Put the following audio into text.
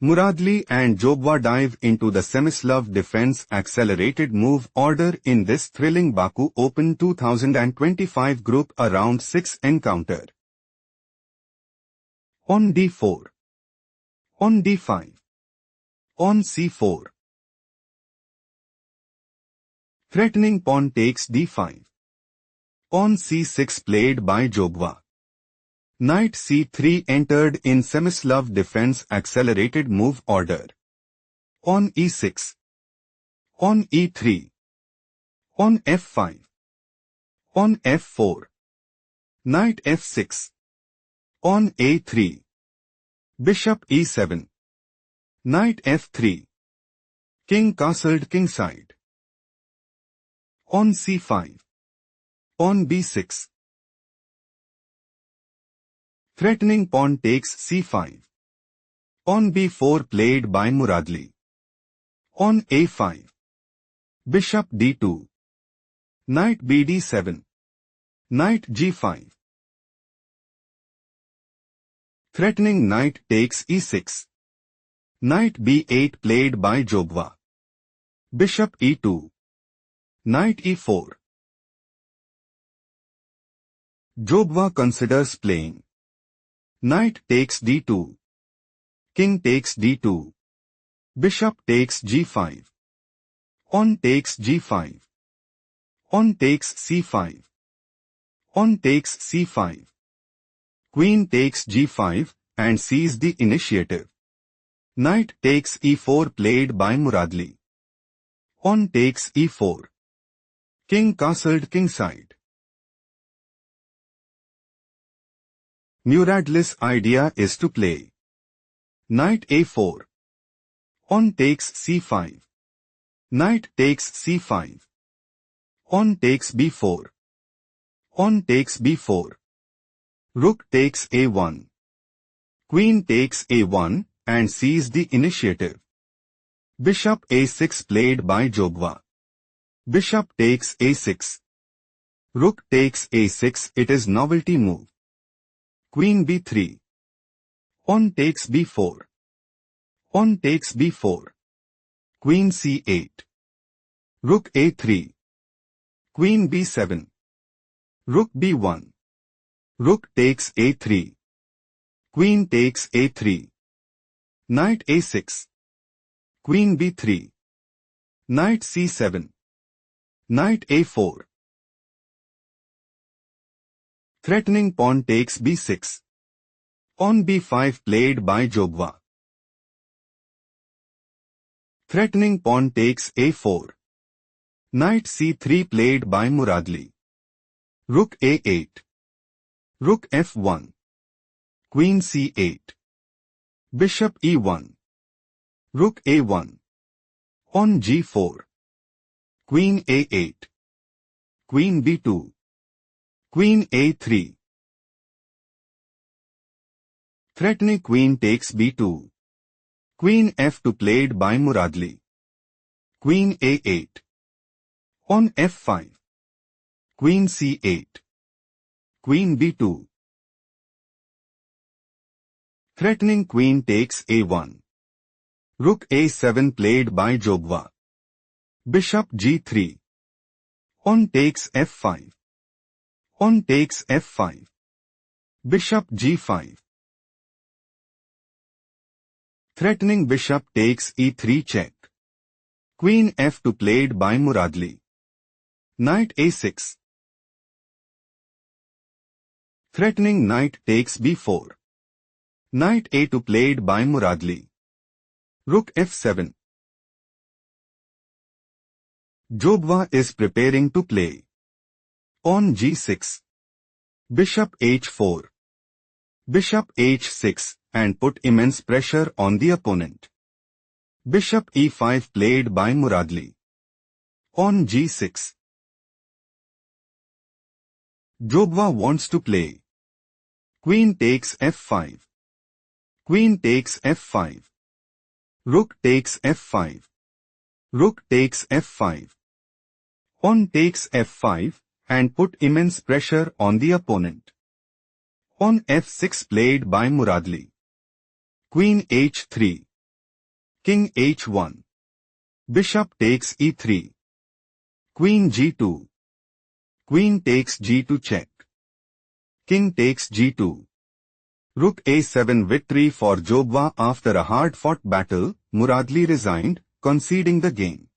Muradli and Jobava dive into the Semislav defense accelerated move order in this thrilling Baku Open 2025 Group Round 6 encounter. On d4. On d5. On c4. Threatening pawn takes d5. On c6 played by Jobava. Knight c3 entered in Semislav defense accelerated move order. On e6. On e3. On f5. On f4. Knight f6. On a3. Bishop e7. Knight f3. King castled kingside. On c5. On b6. Threatening pawn takes c5. On b4 played by Muradli. On a5. Bishop d2. Knight bd7. Knight g5. Threatening knight takes e6. Knight b8 played by Jobava. Bishop e2. Knight e4. Jobava considers playing. Knight takes d2. King takes d2. Bishop takes g5. On takes g5. On takes c5. On takes c5. Queen takes g5 and seizes the initiative. Knight takes e4 played by Muradli. On takes e4. King castled kingside. Muradli's idea is to play Knight a4. On takes c5. Knight takes c5. On takes b4. On takes b4. Rook takes a1. Queen takes a1 and seizes the initiative. Bishop a6 played by Jobava. Bishop takes a6. Rook takes a6. It is novelty move. Queen b3. On takes b4. On takes b4. Queen c8. Rook a3. Queen b7. Rook b1. Rook takes a3. Queen takes a3. Knight a6. Queen b3. Knight c7. Knight a4. Threatening pawn takes b6. On b5 played by Jobava. Threatening pawn takes a4. Knight c3 played by Muradli. Rook a8. Rook f1. Queen c8. Bishop e1. Rook a1. On g4. Queen a8. Queen b2. Queen a3. Threatening queen takes b2. Queen f2 played by Muradli. Queen a8. On f5. Queen c8. Queen b2. Threatening queen takes a1. Rook a7 played by Jobava. Bishop g3. On takes f5. On takes f5. Bishop g5. Threatening bishop takes e3 check. Queen f2 played by Muradli. Knight a6. Threatening knight takes b4. Knight a2 played by Muradli. Rook f7. Jobava is preparing to play. On g6. Bishop h4. Bishop h6 and put immense pressure on the opponent. Bishop e5 played by Muradli. On g6. Jobava wants to play. Queen takes f5. Queen takes f5. Rook takes f5. Rook takes f5. On takes f5 and put immense pressure on the opponent. On f6 played by Muradli. Queen h3. King h1. Bishop takes e3. Queen g2. Queen takes g2 check. King takes g2. Rook a7 victory for Jobava after a hard-fought battle. Muradli resigned, conceding the game.